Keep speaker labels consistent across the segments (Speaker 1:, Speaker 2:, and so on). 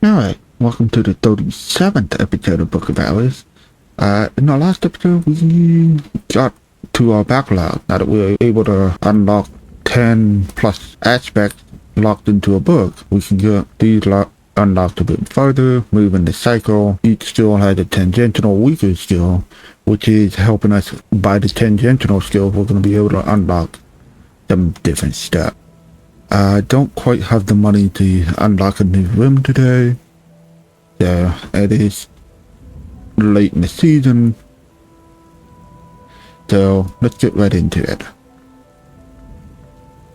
Speaker 1: Alright, welcome to the 37th episode of Book of Hours. In our last episode, we got to our backlog. Now that we were able to unlock 10 plus aspects locked into a book, we can get these unlocked a bit further, moving the cycle. Each skill has a tangential weaker skill, which is helping us by the tangential skill. We're going to be able to unlock some different stuff. I don't quite have the money to unlock a new room today. So it is late in the season. So let's get right into it.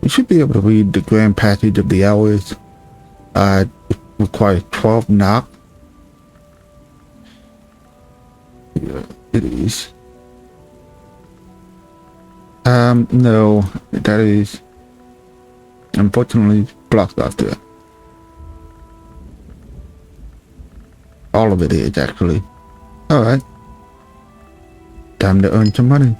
Speaker 1: We should be able to read the grand passage of the hours. It requires 12 knock. Yeah, it is. No, that is unfortunately blocked off there. All of it is actually. Alright. Time to earn some money.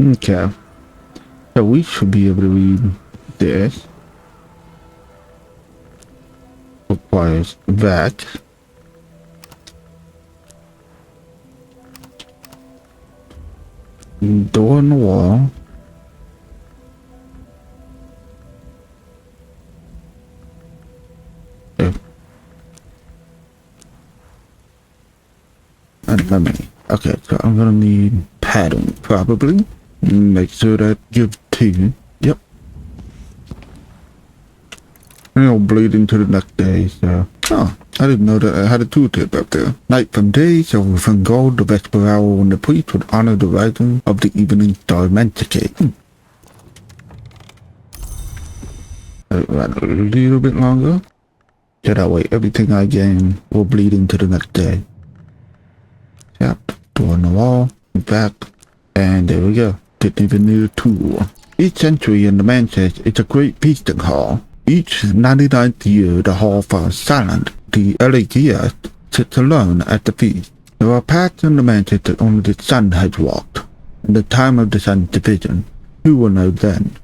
Speaker 1: Okay. So we should be able to read this. Requires that. Door in the wall. Okay. And let me. Okay, so I'm gonna need pattern probably. Make sure that gives 2. Yep. And it'll bleed into the next day, so. Oh, I didn't know that I had a tooltip up there. Night from day, silver from gold, the vesper hour when the priest would honor the rising of the evening star Manticate. Run a little bit longer. So that way everything I gain will bleed into the next day. Yep. Door on the wall. Back. And there we go. Didn't even need a tool. Each century in the mansion is a great feasting hall. Each 99th year the hall falls silent. The elegiac sits alone at the feast. There are paths in the mansion that only the sun has walked. In the time of the sun's division, who will know then?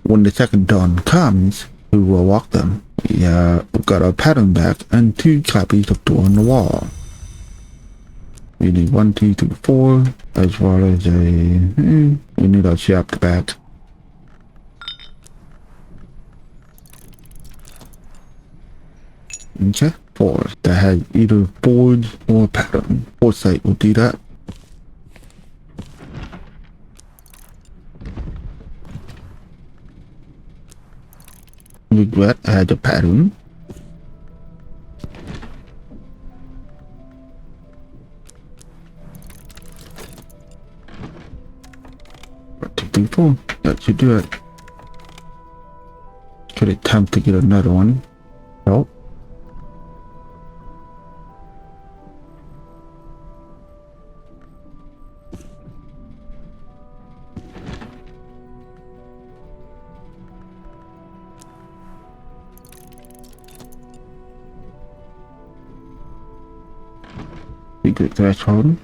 Speaker 1: When the second dawn comes, who will walk them? We've got our pattern back and 2 copies of Door on the Wall. We need 1, 2, 3, 4, as well as we need our chapter back. Okay, 4. That has either forge or pattern. Foresight will do that. Regret has a pattern. People, that should do it. Could attempt to get another one. Nope. Secret threshold.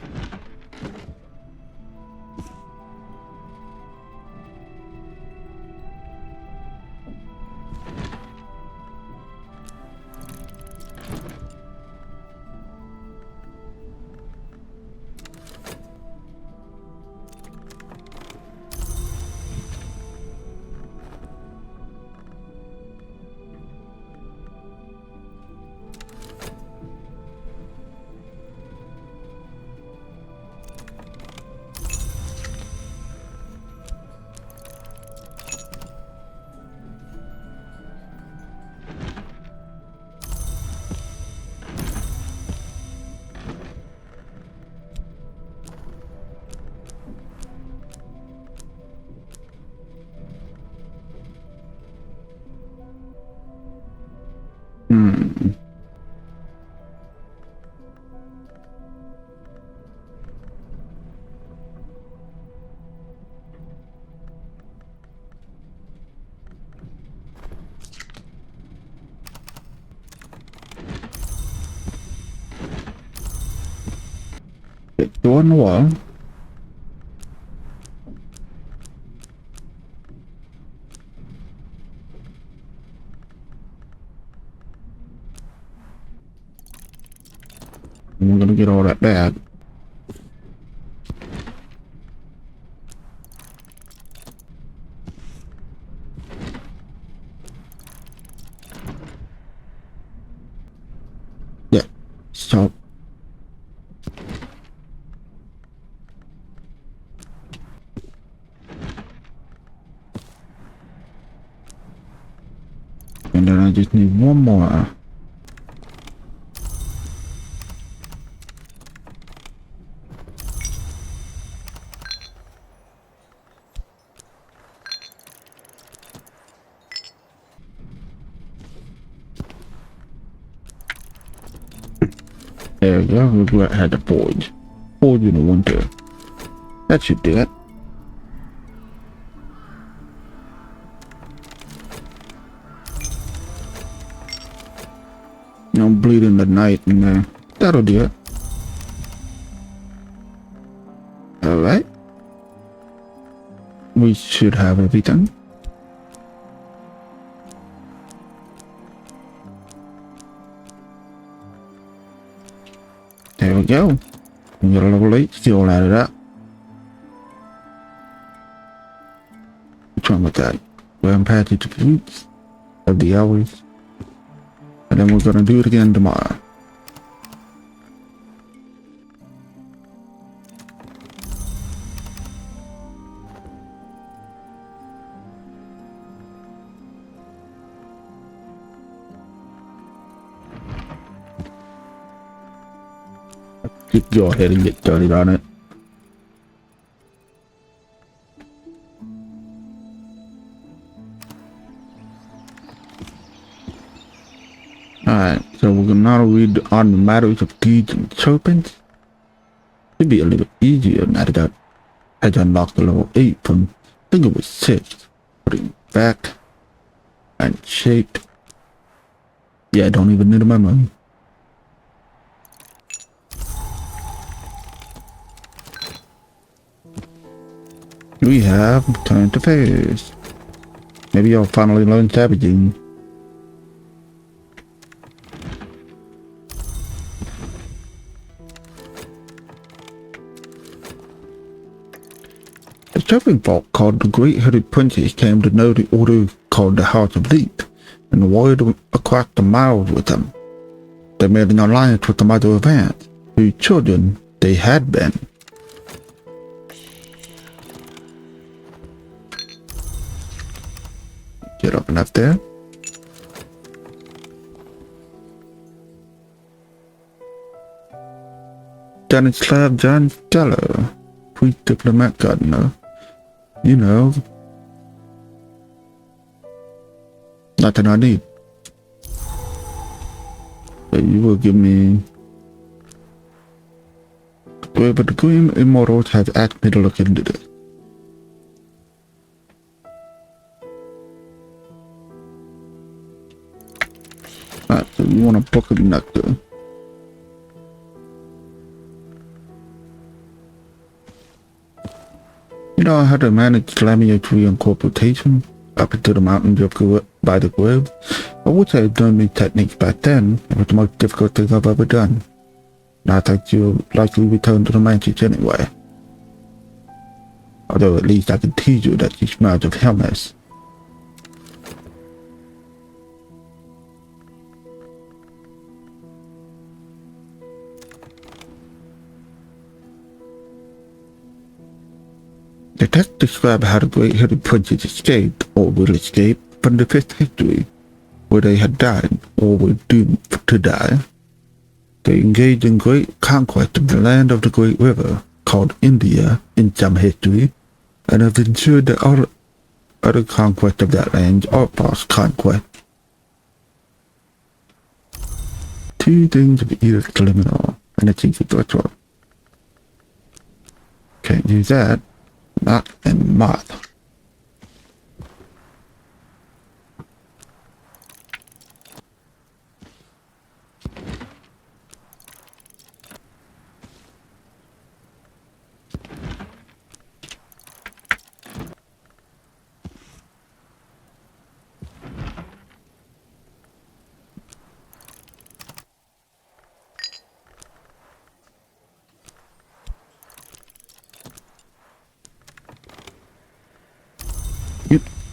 Speaker 1: Get door on the wall. And we're gonna get all that back. Yeah. So and then I just need one more. There we go. We had the forge. Forge in the winter. That should do it. You know, bleed in the night and that'll do it. Alright. We should have everything. There we go. We got a level 8 skill out of that. Which one was that? We're impacted to fruits of the hours. And then we're gonna do it again tomorrow. Just go ahead and get started on it. Alright, so we're gonna now read on the matters of deeds and serpents. It'd be a little easier now that I had unlocked the level 8 from, I think it was 6. Putting back and shaped. Yeah, I don't even need a memory. We have current affairs. Maybe I'll finally learn savaging. A serpent folk called the Great-Headed Princess came to know the order called the House of Leap, and warred across the miles with them. They made an alliance with the Mother of Ants, whose children they had been. Get up and up there. Stanislav John Stellar, priest diplomat gardener. You know, nothing I need. So you will give me. But the Green Immortals has asked me to look into this. Alright, so you want a book of nectar. You know how to manage Slammy tree incorporation up into the mountains by the grove? I wish I had done these techniques back then. It was the most difficult thing I've ever done. And I think you'll likely return to the mansion anyway. Although at least I can tease you that she smells of hummus. The text describes how the Great-Headed Princess escaped, or will escape, from the Fifth History, where they had died, or were doomed to die. They engaged in great conquest of the land of the Great River, called India in some history, and have ensured that all other conquest of that land are false conquest. Two things of either criminal, and it's easy to throw. Can't use that. Not and moth.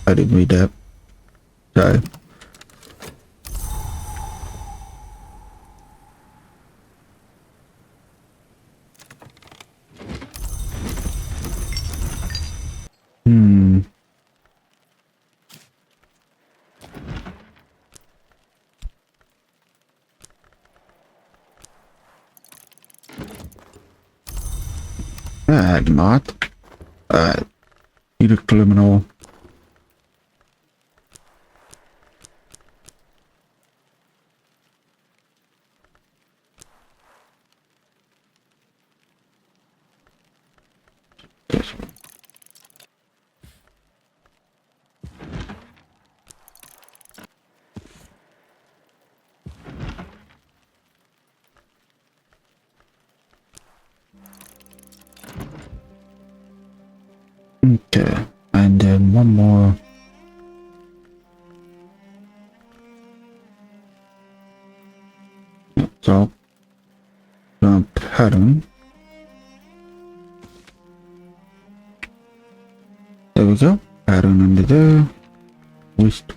Speaker 1: I didn't read that. Sorry. Alright, not. Alright. Need a criminal. This one. Okay. And then one more. So, pattern. There we go. Pattern under there. Waste.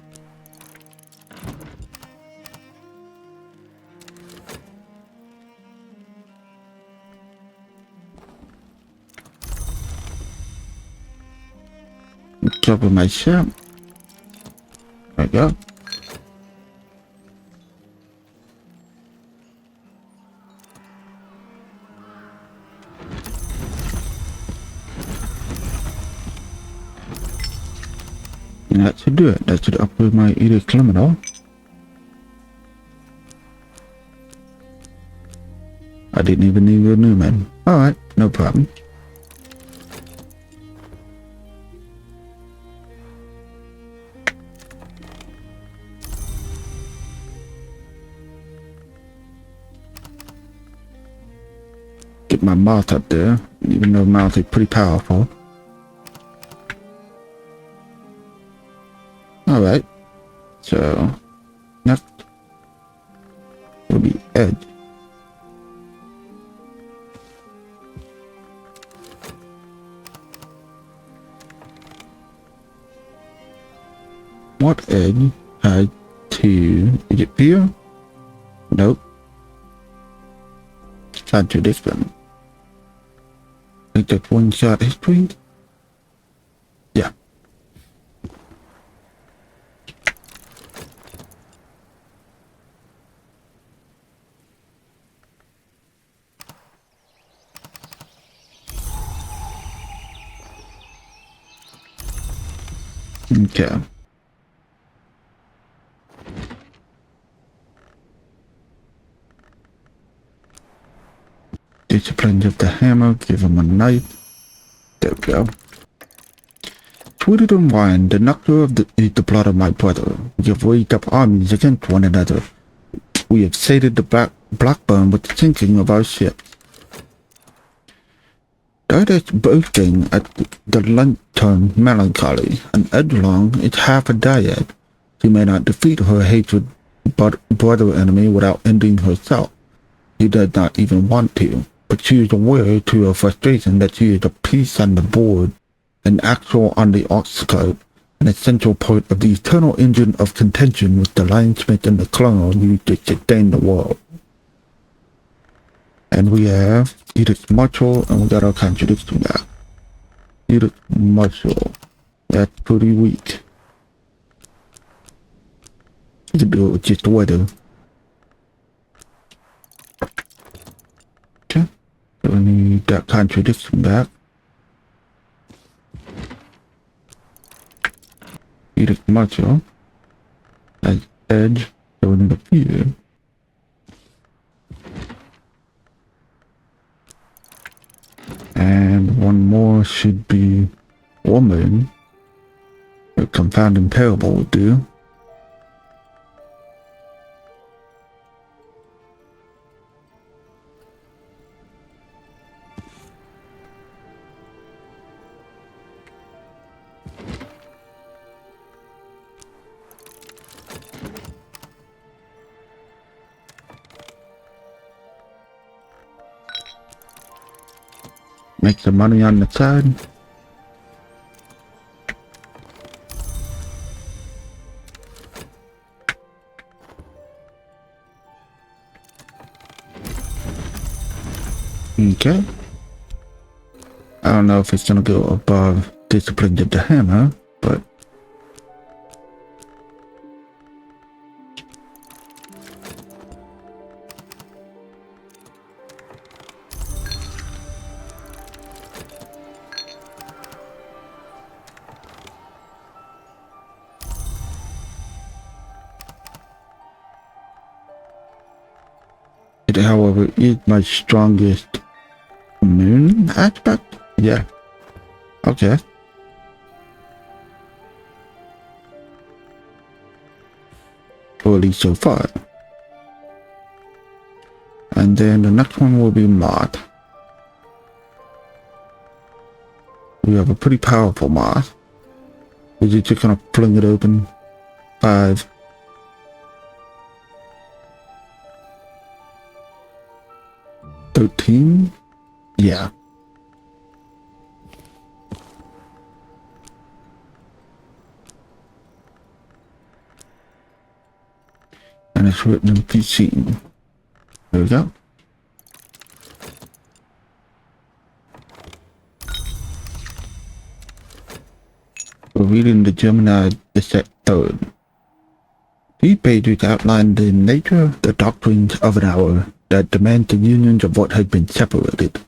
Speaker 1: Cover my ship. There we go. And that should do it. That should upgrade my edict criminal. I didn't even need a Numen. Alright, no problem. Get my mouth up there, even though mouth is pretty powerful. Alright, so next will be edge. What edge had to, is it fear? Nope. Contradiction. Like that one shot history? Yeah. Okay. Discipline of the hammer, give him a knife. There we go. Tweeted and wine, the nectar of is the blood of my brother. We have raised up armies against one another. We have sated the Blackburn with the sinking of our ships. That is boasting at the lantern melancholy, and Edlong is half a dyad. She may not defeat her hatred brother enemy without ending herself. She does not even want to, but she is aware to her frustration that she is a piece on the board, an actual on the oscilloscope, an essential part of the eternal engine of contention which the linesmith and the colonel use to sustain the world. And we have Edict Marshall, and we got our contradiction back. Edict Marshall. That's pretty weak. You can do it with just the weather. Okay. So we need that contradiction back. Edict Marshall. That's edge. So we need a fear. And one more should be woman. A confounding parable will do. Make some money on the side. Okay. I don't know if it's gonna go above discipline of the hammer, but it, however, is my strongest moon aspect. Yeah. Okay. Or at least so far. And then the next one will be Moth. We have a pretty powerful Moth. Is it just gonna fling it open? 5. 13? Yeah. And it's written in PC. There we go. We're reading the Gemini the set third. These pages outline the nature, the doctrines of an hour that demands the unions of what has been separated.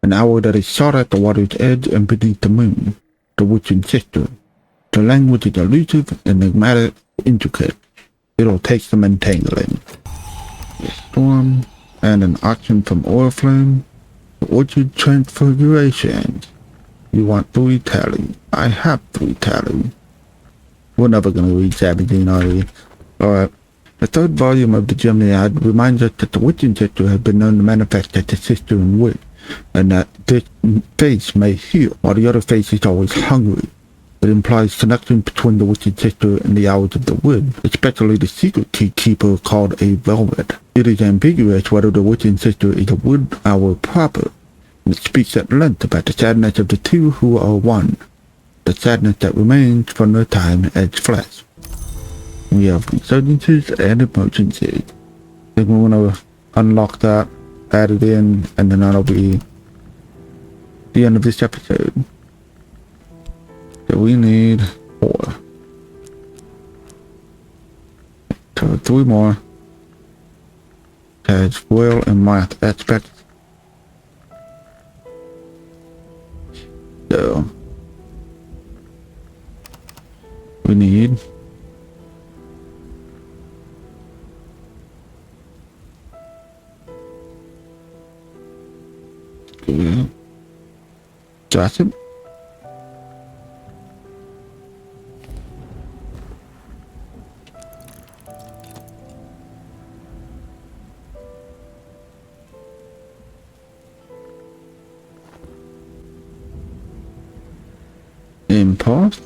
Speaker 1: An hour that is sought at the water's edge and beneath the moon, the witching sister. The language is elusive, enigmatic, intricate. It'll take some entangling. A storm and an auction from Oriflame. The orchard transfigurations. You want 3 tally. I have 3 tally. We're never gonna read 17, are we? Alright. The third volume of the Geminiad reminds us that the witching sister has been known to manifest as the sister in wit, and that this face may heal, while the other face is always hungry. It implies connection between the witching sister and the hours of the wood, especially the secret key keeper called a velvet. It is ambiguous whether the witching sister is a wood owl proper, and it speaks at length about the sadness of the two who are one, the sadness that remains from their time as flesh. We have resurgences and emergencies. I think we're going to unlock that, add it in, and then that'll be the end of this episode. So we need 4. So 3 more. Has will and math aspects. So we need Johnson. Impulse.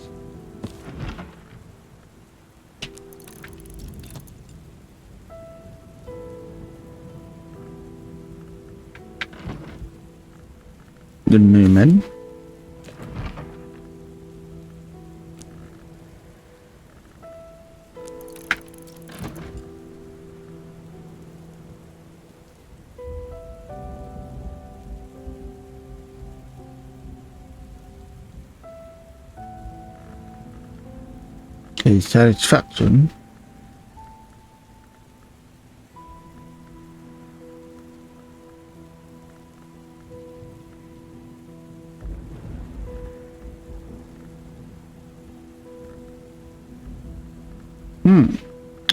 Speaker 1: The Numen. A satisfaction.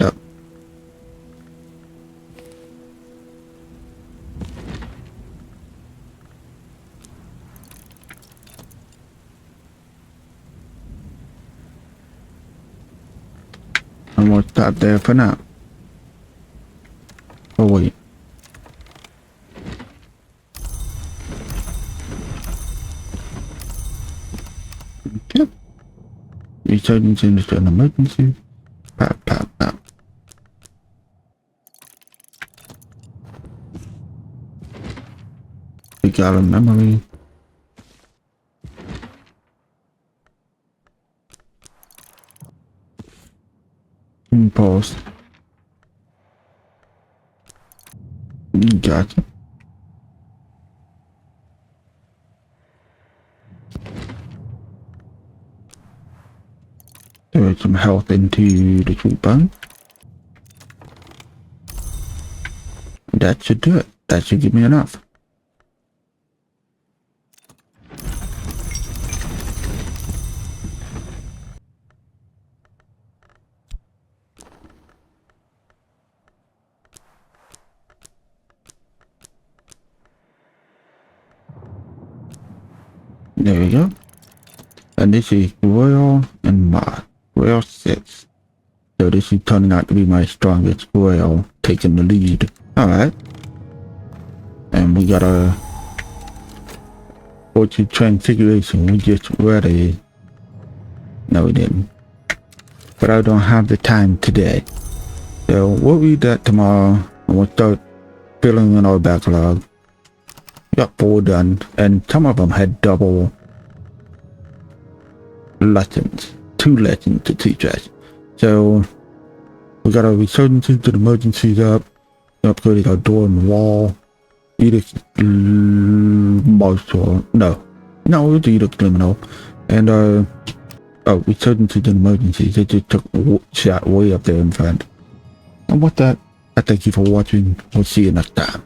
Speaker 1: Oh. And we'll start there for now. Oh wait. Okay. Resurgence into an emergency. Pop, pop, pop. We got a memory. Impulse. Gotcha. some health into the tree bone. That should do it. That should give me enough. There we go. And this is Royal and Mod. Royal 6. So this is turning out to be my strongest Royal, taking the lead. Alright. And we got a Orchard Transfiguration. We just ready. No, we didn't. But I don't have the time today. So we'll read that tomorrow. And we'll start filling in our backlog. Got 4 done. And some of them had double lessons. 2 lessons to teach us. So we got our resurgences and emergencies up. Upgraded our door and wall. Edict Marshal. No, it was Edict Liminal. And resurgences and emergencies. It just took a shot way up there in front. And with that, I thank you for watching. We'll see you next time.